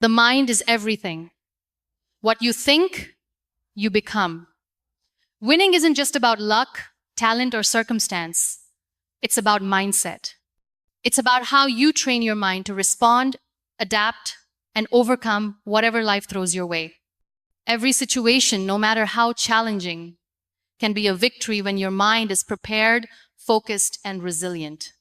The mind is everything. What you think, you become. Winning isn't just about luck, talent, or circumstance. It's about mindset. It's about how you train your mind to respond, adapt, and overcome whatever life throws your way. Every situation, no matter how challenging, can be a victory when your mind is prepared, focused, and resilient.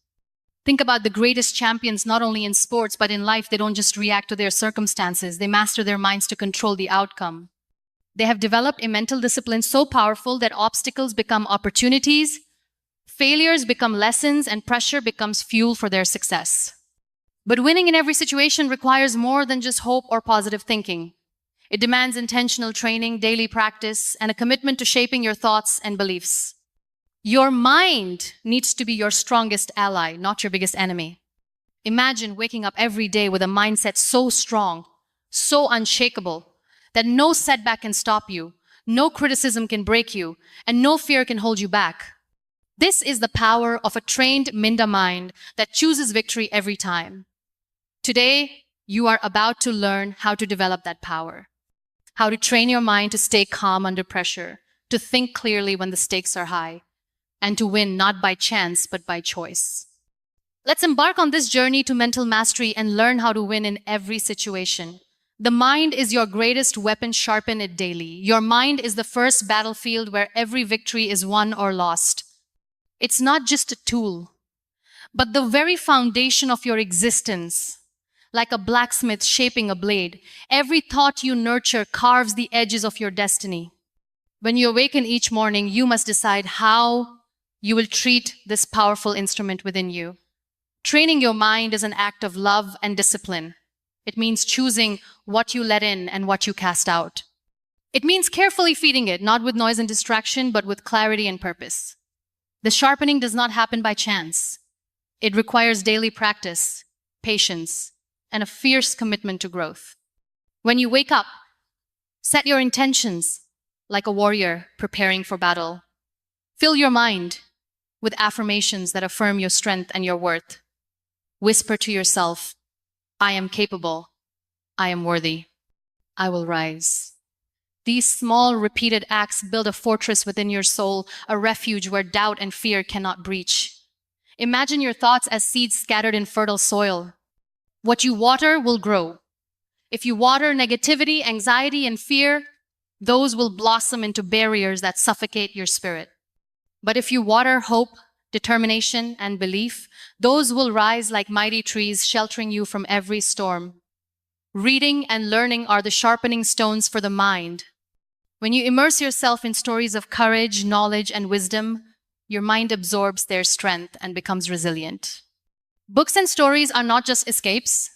Think about the greatest champions, not only in sports, but in life. They don't just react to their circumstances, they master their minds to control the outcome. They have developed a mental discipline so powerful that obstacles become opportunities, failures become lessons, and pressure becomes fuel for their success. But winning in every situation requires more than just hope or positive thinking. It demands intentional training, daily practice, and a commitment to shaping your thoughts and beliefs. Your mind needs to be your strongest ally, not your biggest enemy. Imagine waking up every day with a mindset so strong, so unshakable, that no setback can stop you, no criticism can break you, and no fear can hold you back. This is the power of a trained Minda mind that chooses victory every time. Today, you are about to learn how to develop that power, how to train your mind to stay calm under pressure, to think clearly when the stakes are high, and to win not by chance but by choice. Let's embark on this journey to mental mastery and learn how to win in every situation. The mind is your greatest weapon, sharpen it daily. Your mind is the first battlefield where every victory is won or lost. It's not just a tool, but the very foundation of your existence. Like a blacksmith shaping a blade, every thought you nurture carves the edges of your destiny. When you awaken each morning, you must decide how you will treat this powerful instrument within you. Training your mind is an act of love and discipline. It means choosing what you let in and what you cast out. It means carefully feeding it, not with noise and distraction, but with clarity and purpose. The sharpening does not happen by chance. It requires daily practice, patience, and a fierce commitment to growth. When you wake up, set your intentions like a warrior preparing for battle. Fill your mind with affirmations that affirm your strength and your worth. Whisper to yourself, I am capable, I am worthy, I will rise. These small, repeated acts build a fortress within your soul, a refuge where doubt and fear cannot breach. Imagine your thoughts as seeds scattered in fertile soil. What you water will grow. If you water negativity, anxiety, and fear, those will blossom into barriers that suffocate your spirit. But if you water hope, determination, and belief, those will rise like mighty trees, sheltering you from every storm. Reading and learning are the sharpening stones for the mind. When you immerse yourself in stories of courage, knowledge, and wisdom, your mind absorbs their strength and becomes resilient. Books and stories are not just escapes.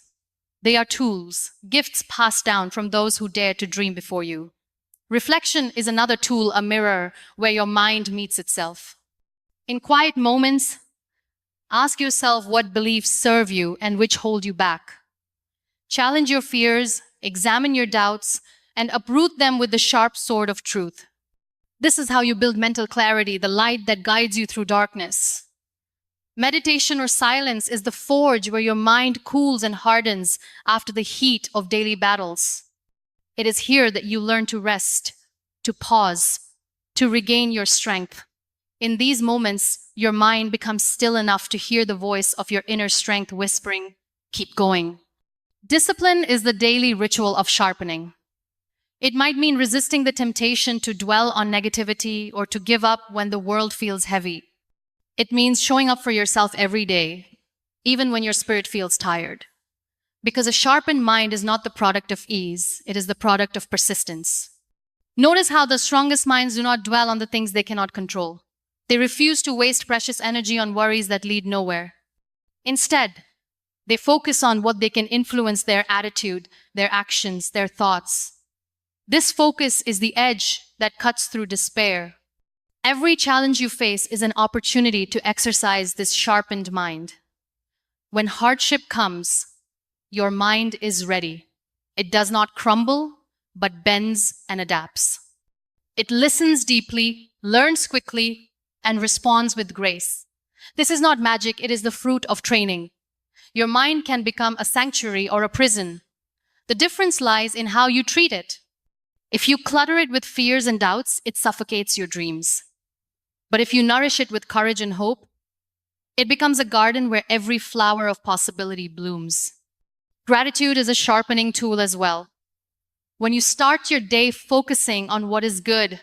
They are tools, gifts passed down from those who dare to dream before you. Reflection is another tool, a mirror where your mind meets itself. In quiet moments, ask yourself what beliefs serve you and which hold you back. Challenge your fears, examine your doubts, and uproot them with the sharp sword of truth. This is how you build mental clarity, the light that guides you through darkness. Meditation or silence is the forge where your mind cools and hardens after the heat of daily battles. It is here that you learn to rest, to pause, to regain your strength. In these moments, your mind becomes still enough to hear the voice of your inner strength whispering, keep going. Discipline is the daily ritual of sharpening. It might mean resisting the temptation to dwell on negativity or to give up when the world feels heavy. It means showing up for yourself every day, even when your spirit feels tired. Because a sharpened mind is not the product of ease, it is the product of persistence. Notice how the strongest minds do not dwell on the things they cannot control. They refuse to waste precious energy on worries that lead nowhere. Instead, they focus on what they can influence: their attitude, their actions, their thoughts. This focus is the edge that cuts through despair. Every challenge you face is an opportunity to exercise this sharpened mind. When hardship comes, your mind is ready. It does not crumble, but bends and adapts. It listens deeply, learns quickly, and responds with grace. This is not magic, it is the fruit of training. Your mind can become a sanctuary or a prison. The difference lies in how you treat it. If you clutter it with fears and doubts, it suffocates your dreams. But if you nourish it with courage and hope, it becomes a garden where every flower of possibility blooms. Gratitude is a sharpening tool as well. When you start your day focusing on what is good,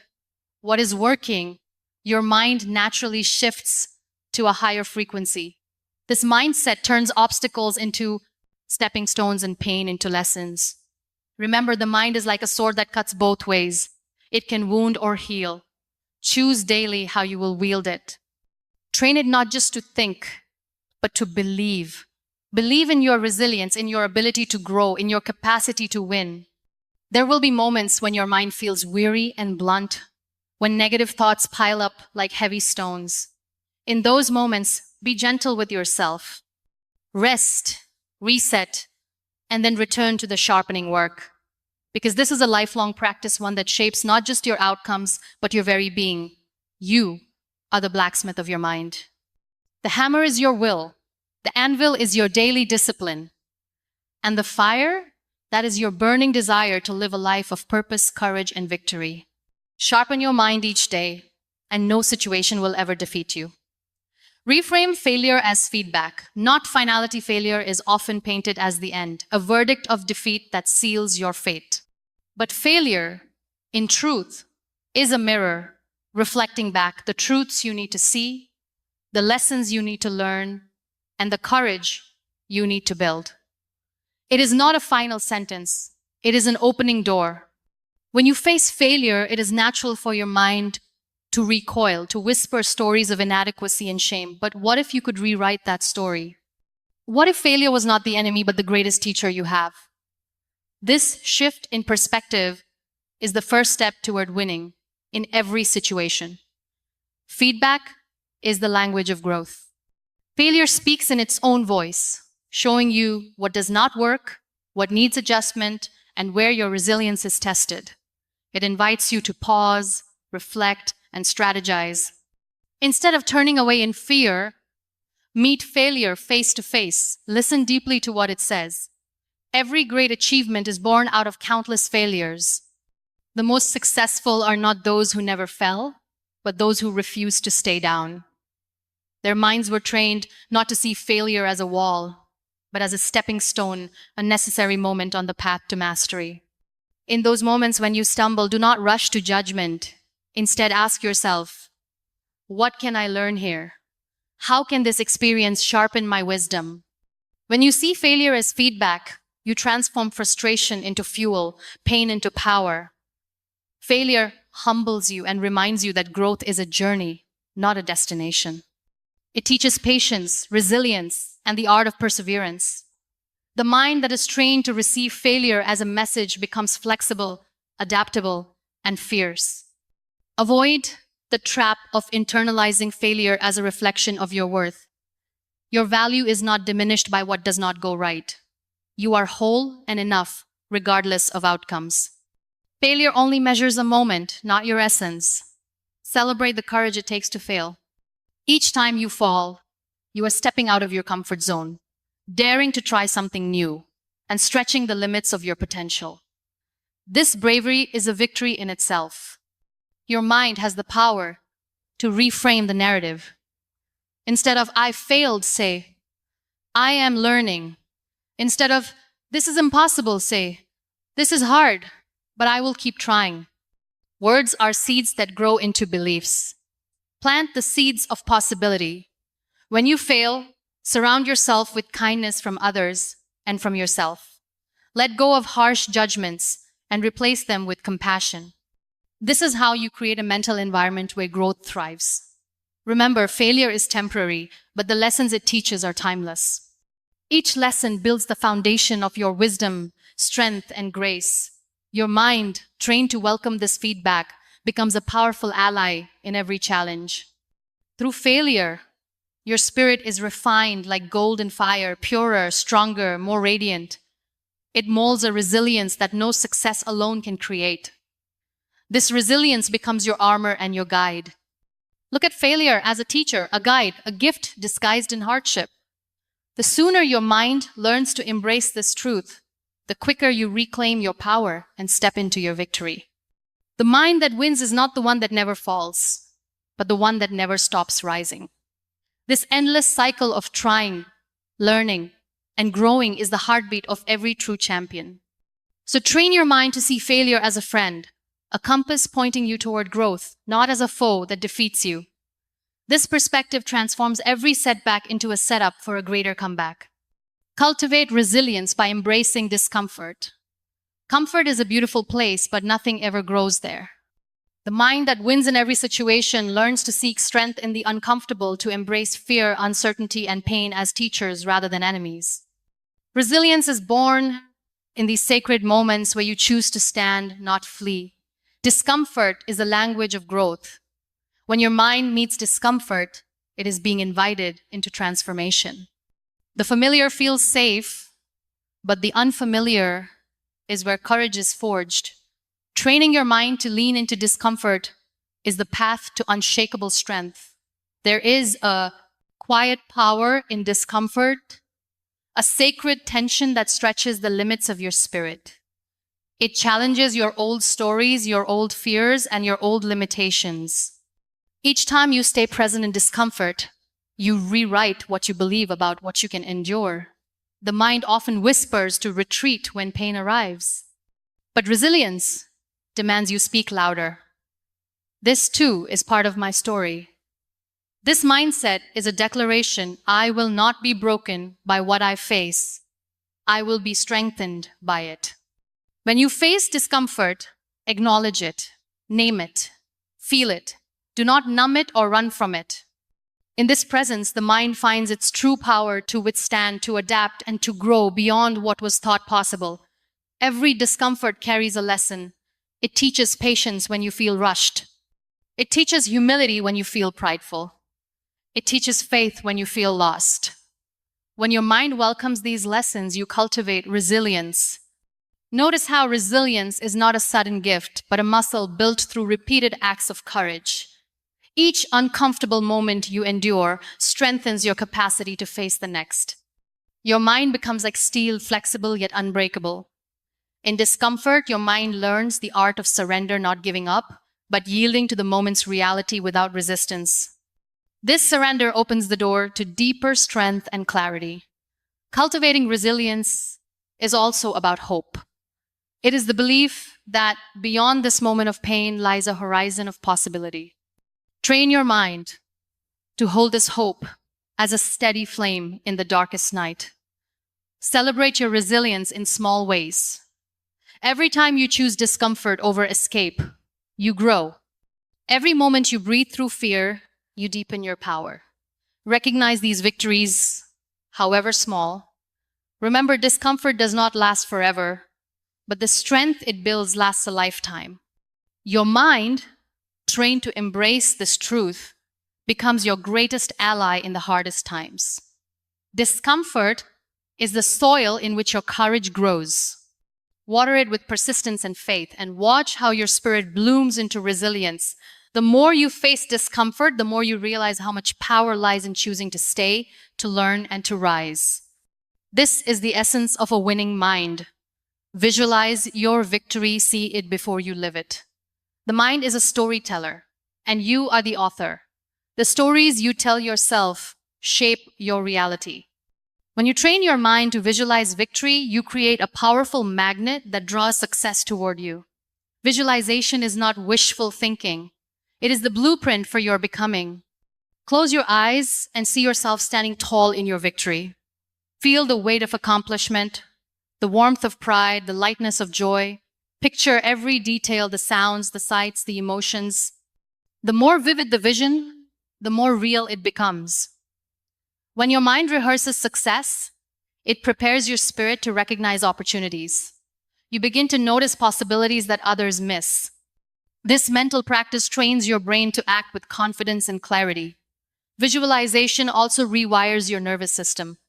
what is working, your mind naturally shifts to a higher frequency. This mindset turns obstacles into stepping stones and pain into lessons. Remember, the mind is like a sword that cuts both ways. It can wound or heal. Choose daily how you will wield it. Train it not just to think, but to believe. Believe in your resilience, in your ability to grow, in your capacity to win. There will be moments when your mind feels weary and blunt, when negative thoughts pile up like heavy stones. In those moments, be gentle with yourself. Rest, reset, and then return to the sharpening work. Because this is a lifelong practice, one that shapes not just your outcomes, but your very being. You are the blacksmith of your mind. The hammer is your will. The anvil is your daily discipline. And the fire, that is your burning desire to live a life of purpose, courage, and victory. Sharpen your mind each day, and no situation will ever defeat you. Reframe failure as feedback. Not finality. Failure is often painted as the end, a verdict of defeat that seals your fate. But failure, in truth, is a mirror reflecting back the truths you need to see, the lessons you need to learn, and the courage you need to build. It is not a final sentence. It is an opening door. When you face failure, it is natural for your mind to recoil, to whisper stories of inadequacy and shame. But what if you could rewrite that story? What if failure was not the enemy, but the greatest teacher you have? This shift in perspective is the first step toward winning in every situation. Feedback is the language of growth. Failure speaks in its own voice, showing you what does not work, what needs adjustment, and where your resilience is tested. It invites you to pause, reflect, and strategize. Instead of turning away in fear, meet failure face to face. Listen deeply to what it says. Every great achievement is born out of countless failures. The most successful are not those who never fell, but those who refused to stay down. Their minds were trained not to see failure as a wall, but as a stepping stone, a necessary moment on the path to mastery. In those moments when you stumble, do not rush to judgment. Instead, ask yourself, what can I learn here? How can this experience sharpen my wisdom? When you see failure as feedback, you transform frustration into fuel, pain into power. Failure humbles you and reminds you that growth is a journey, not a destination. It teaches patience, resilience, and the art of perseverance. The mind that is trained to receive failure as a message becomes flexible, adaptable, and fierce. Avoid the trap of internalizing failure as a reflection of your worth. Your value is not diminished by what does not go right. You are whole and enough, regardless of outcomes. Failure only measures a moment, not your essence. Celebrate the courage it takes to fail. Each time you fall, you are stepping out of your comfort zone, daring to try something new, and stretching the limits of your potential. This bravery is a victory in itself. Your mind has the power to reframe the narrative. Instead of, I failed, say, I am learning. Instead of, this is impossible, say, this is hard, but I will keep trying. Words are seeds that grow into beliefs. Plant the seeds of possibility. When you fail, surround yourself with kindness from others and from yourself. Let go of harsh judgments and replace them with compassion. This is how you create a mental environment where growth thrives. Remember, failure is temporary, but the lessons it teaches are timeless. Each lesson builds the foundation of your wisdom, strength, and grace. Your mind, trained to welcome this feedback, becomes a powerful ally in every challenge. Through failure, your spirit is refined like golden fire, purer, stronger, more radiant. It molds a resilience that no success alone can create. This resilience becomes your armor and your guide. Look at failure as a teacher, a guide, a gift disguised in hardship. The sooner your mind learns to embrace this truth, the quicker you reclaim your power and step into your victory. The mind that wins is not the one that never falls, but the one that never stops rising. This endless cycle of trying, learning, and growing is the heartbeat of every true champion. So train your mind to see failure as a friend, a compass pointing you toward growth, not as a foe that defeats you. This perspective transforms every setback into a setup for a greater comeback. Cultivate resilience by embracing discomfort. Comfort is a beautiful place, but nothing ever grows there. The mind that wins in every situation learns to seek strength in the uncomfortable, to embrace fear, uncertainty, and pain as teachers rather than enemies. Resilience is born in these sacred moments where you choose to stand, not flee. Discomfort is a language of growth. When your mind meets discomfort, it is being invited into transformation. The familiar feels safe, but the unfamiliar is where courage is forged. Training your mind to lean into discomfort is the path to unshakable strength. There is a quiet power in discomfort, a sacred tension that stretches the limits of your spirit. It challenges your old stories, your old fears, and your old limitations. Each time you stay present in discomfort, you rewrite what you believe about what you can endure. The mind often whispers to retreat when pain arrives. But resilience demands you speak louder. This too is part of my story. This mindset is a declaration: I will not be broken by what I face. I will be strengthened by it. When you face discomfort, acknowledge it, name it, feel it. Do not numb it or run from it. In this presence, the mind finds its true power to withstand, to adapt, and to grow beyond what was thought possible. Every discomfort carries a lesson. It teaches patience when you feel rushed. It teaches humility when you feel prideful. It teaches faith when you feel lost. When your mind welcomes these lessons, you cultivate resilience. Notice how resilience is not a sudden gift, but a muscle built through repeated acts of courage. Each uncomfortable moment you endure strengthens your capacity to face the next. Your mind becomes like steel, flexible yet unbreakable. In discomfort, your mind learns the art of surrender, not giving up, but yielding to the moment's reality without resistance. This surrender opens the door to deeper strength and clarity. Cultivating resilience is also about hope. It is the belief that beyond this moment of pain lies a horizon of possibility. Train your mind to hold this hope as a steady flame in the darkest night. Celebrate your resilience in small ways. Every time you choose discomfort over escape, you grow. Every moment you breathe through fear, you deepen your power. Recognize these victories, however small. Remember, discomfort does not last forever, but the strength it builds lasts a lifetime. Your mind, trained to embrace this truth, becomes your greatest ally in the hardest times. Discomfort is the soil in which your courage grows. Water it with persistence and faith, and watch how your spirit blooms into resilience. The more you face discomfort, the more you realize how much power lies in choosing to stay, to learn, and to rise. This is the essence of a winning mind. Visualize your victory, see it before you live it. The mind is a storyteller, and you are the author. The stories you tell yourself shape your reality. When you train your mind to visualize victory, you create a powerful magnet that draws success toward you. Visualization is not wishful thinking. It is the blueprint for your becoming. Close your eyes and see yourself standing tall in your victory. Feel the weight of accomplishment, the warmth of pride, the lightness of joy. Picture every detail, the sounds, the sights, the emotions. The more vivid the vision, the more real it becomes. When your mind rehearses success, it prepares your spirit to recognize opportunities. You begin to notice possibilities that others miss. This mental practice trains your brain to act with confidence and clarity. Visualization also rewires your nervous system.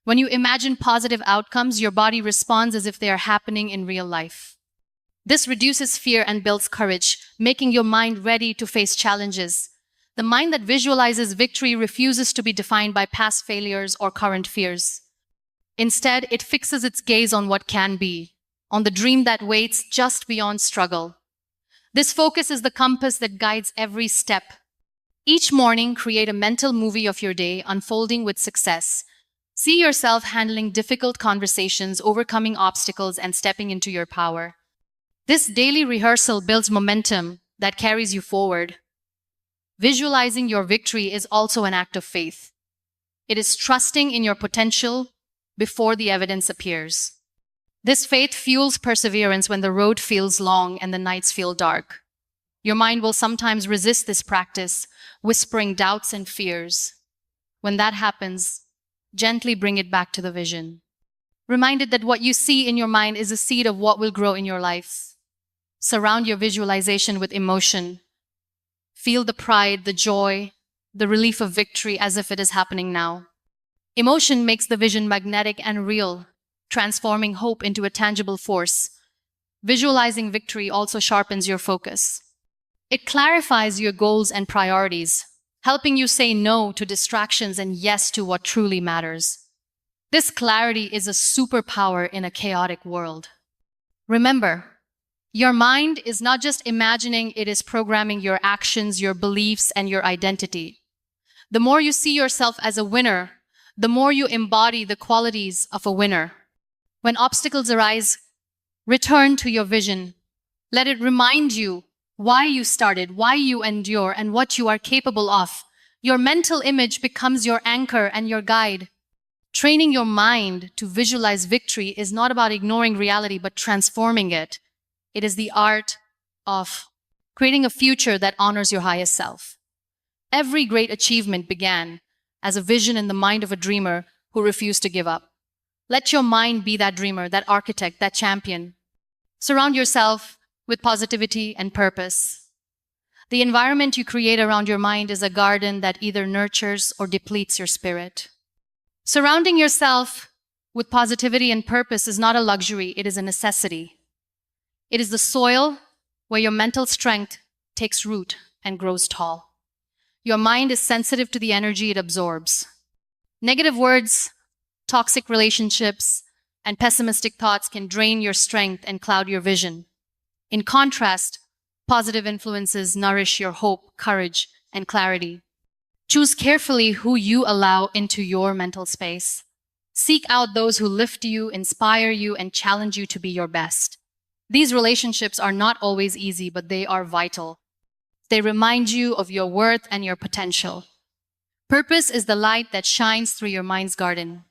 When you imagine positive outcomes, your body responds as if they are happening in real life. This reduces fear and builds courage, making your mind ready to face challenges. The mind that visualizes victory refuses to be defined by past failures or current fears. Instead, it fixes its gaze on what can be, on the dream that waits just beyond struggle. This focus is the compass that guides every step. Each morning, create a mental movie of your day unfolding with success. See yourself handling difficult conversations, overcoming obstacles, and stepping into your power. This daily rehearsal builds momentum that carries you forward. Visualizing your victory is also an act of faith. It is trusting in your potential before the evidence appears. This faith fuels perseverance when the road feels long and the nights feel dark. Your mind will sometimes resist this practice, whispering doubts and fears. When that happens, gently bring it back to the vision. Reminded that what you see in your mind is a seed of what will grow in your life. Surround your visualization with emotion. Feel the pride, the joy, the relief of victory as if it is happening now. Emotion makes the vision magnetic and real, transforming hope into a tangible force. Visualizing victory also sharpens your focus. It clarifies your goals and priorities, helping you say no to distractions and yes to what truly matters. This clarity is a superpower in a chaotic world. Remember, your mind is not just imagining, it is programming your actions, your beliefs, and your identity. The more you see yourself as a winner, the more you embody the qualities of a winner. When obstacles arise, return to your vision. Let it remind you why you started, why you endure, and what you are capable of. Your mental image becomes your anchor and your guide. Training your mind to visualize victory is not about ignoring reality, but transforming it. It is the art of creating a future that honors your highest self. Every great achievement began as a vision in the mind of a dreamer who refused to give up. Let your mind be that dreamer, that architect, that champion. Surround yourself with positivity and purpose. The environment you create around your mind is a garden that either nurtures or depletes your spirit. Surrounding yourself with positivity and purpose is not a luxury, it is a necessity. It is the soil where your mental strength takes root and grows tall. Your mind is sensitive to the energy it absorbs. Negative words, toxic relationships, and pessimistic thoughts can drain your strength and cloud your vision. In contrast, positive influences nourish your hope, courage, and clarity. Choose carefully who you allow into your mental space. Seek out those who lift you, inspire you, and challenge you to be your best. These relationships are not always easy, but they are vital. They remind you of your worth and your potential. Purpose is the light that shines through your mind's garden.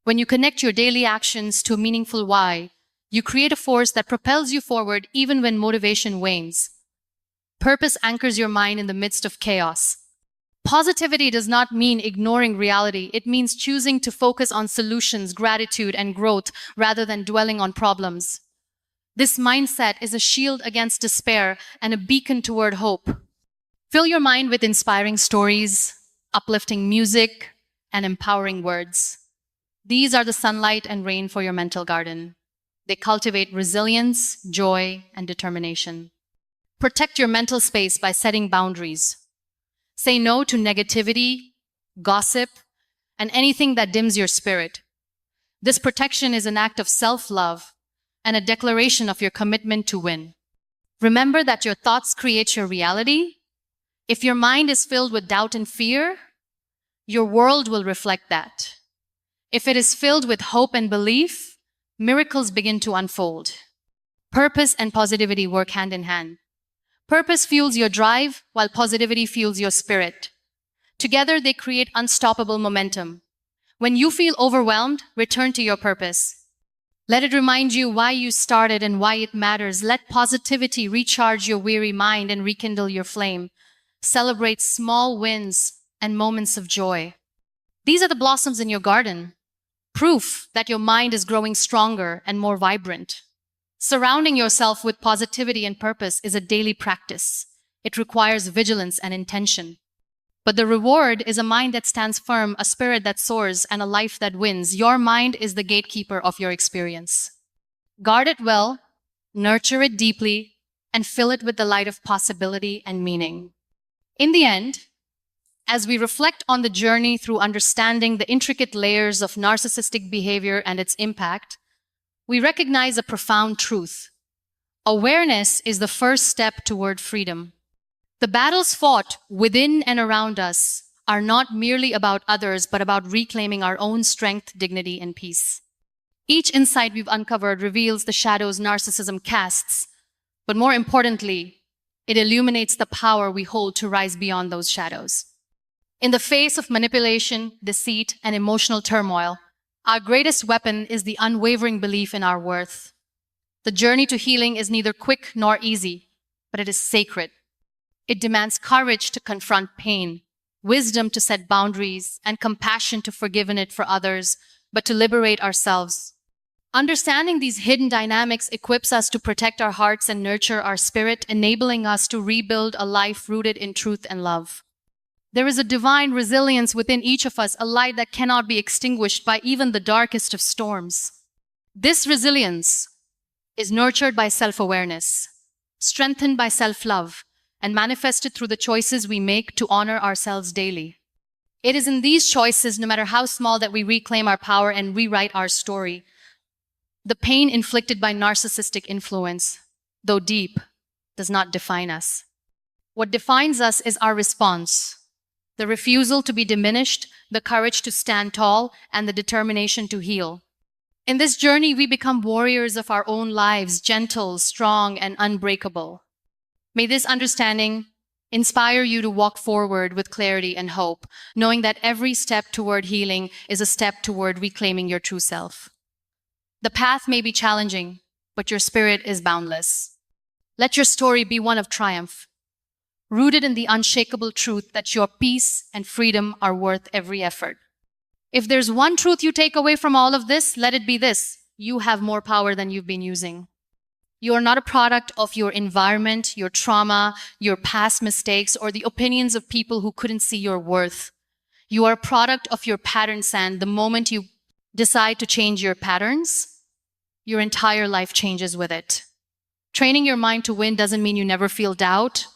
When you connect your daily actions to a meaningful why, you create a force that propels you forward even when motivation wanes. Purpose anchors your mind in the midst of chaos. Positivity does not mean ignoring reality. It means choosing to focus on solutions, gratitude, and growth rather than dwelling on problems. This mindset is a shield against despair and a beacon toward hope. Fill your mind with inspiring stories, uplifting music, and empowering words. These are the sunlight and rain for your mental garden. They cultivate resilience, joy, and determination. Protect your mental space by setting boundaries. Say no to negativity, gossip, and anything that dims your spirit. This protection is an act of self-love and a declaration of your commitment to win. Remember that your thoughts create your reality. If your mind is filled with doubt and fear, your world will reflect that. If it is filled with hope and belief, miracles begin to unfold. Purpose and positivity work hand in hand. Purpose fuels your drive, while positivity fuels your spirit. Together, they create unstoppable momentum. When you feel overwhelmed, return to your purpose. Let it remind you why you started and why it matters. Let positivity recharge your weary mind and rekindle your flame. Celebrate small wins and moments of joy. These are the blossoms in your garden, proof that your mind is growing stronger and more vibrant. Surrounding yourself with positivity and purpose is a daily practice. It requires vigilance and intention. But the reward is a mind that stands firm, a spirit that soars, and a life that wins. Your mind is the gatekeeper of your experience. Guard it well, nurture it deeply, and fill it with the light of possibility and meaning. In the end, As we reflect on the journey through understanding the intricate layers of narcissistic behavior and its impact, we recognize a profound truth. Awareness is the first step toward freedom. The battles fought within and around us are not merely about others, but about reclaiming our own strength, dignity, and peace. Each insight we've uncovered reveals the shadows narcissism casts, but more importantly, it illuminates the power we hold to rise beyond those shadows. In the face of manipulation, deceit, and emotional turmoil, our greatest weapon is the unwavering belief in our worth. The journey to healing is neither quick nor easy, but it is sacred. It demands courage to confront pain, wisdom to set boundaries, and compassion to forgive it for others, but to liberate ourselves. Understanding these hidden dynamics equips us to protect our hearts and nurture our spirit, enabling us to rebuild a life rooted in truth and love. There is a divine resilience within each of us, a light that cannot be extinguished by even the darkest of storms. This resilience is nurtured by self-awareness, strengthened by self-love, and manifested through the choices we make to honor ourselves daily. It is in these choices, no matter how small, that we reclaim our power and rewrite our story. The pain inflicted by narcissistic influence, though deep, does not define us. What defines us is our response. The refusal to be diminished, the courage to stand tall, and the determination to heal. In this journey, we become warriors of our own lives, gentle, strong, and unbreakable. May this understanding inspire you to walk forward with clarity and hope, knowing that every step toward healing is a step toward reclaiming your true self. The path may be challenging, but your spirit is boundless. Let your story be one of triumph, rooted in the unshakable truth that your peace and freedom are worth every effort. If there's one truth you take away from all of this, let it be this: you have more power than you've been using. You are not a product of your environment, your trauma, your past mistakes, or the opinions of people who couldn't see your worth. You are a product of your patterns, and the moment you decide to change your patterns, your entire life changes with it. Training your mind to win doesn't mean you never feel doubt.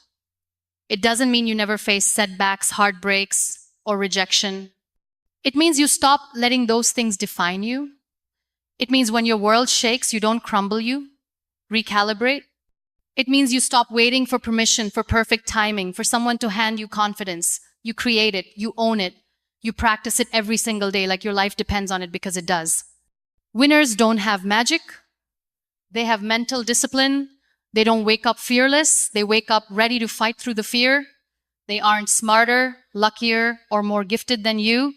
It doesn't mean you never face setbacks, heartbreaks, or rejection. It means you stop letting those things define you. It means when your world shakes, you don't crumble, you recalibrate. It means you stop waiting for permission, for perfect timing, for someone to hand you confidence. You create it, you own it, you practice it every single day like your life depends on it, because it does. Winners don't have magic. They have mental discipline. They don't wake up fearless. They wake up ready to fight through the fear. They aren't smarter, luckier, or more gifted than you.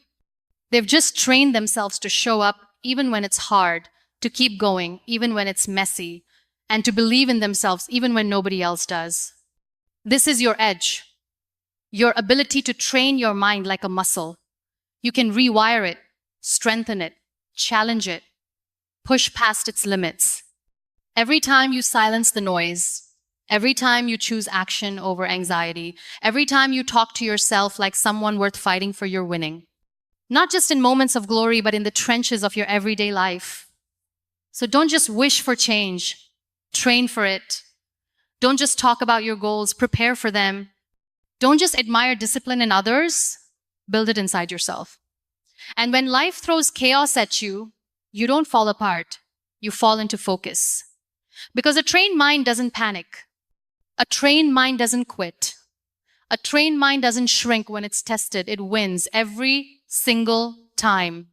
They've just trained themselves to show up even when it's hard, to keep going even when it's messy, and to believe in themselves even when nobody else does. This is your edge, your ability to train your mind like a muscle. You can rewire it, strengthen it, challenge it, push past its limits. Every time you silence the noise, every time you choose action over anxiety, every time you talk to yourself like someone worth fighting for, you're winning. Not just in moments of glory, but in the trenches of your everyday life. So don't just wish for change, train for it. Don't just talk about your goals, prepare for them. Don't just admire discipline in others, build it inside yourself. And when life throws chaos at you, you don't fall apart, you fall into focus. Because a trained mind doesn't panic. A trained mind doesn't quit. A trained mind doesn't shrink when it's tested. It wins every single time.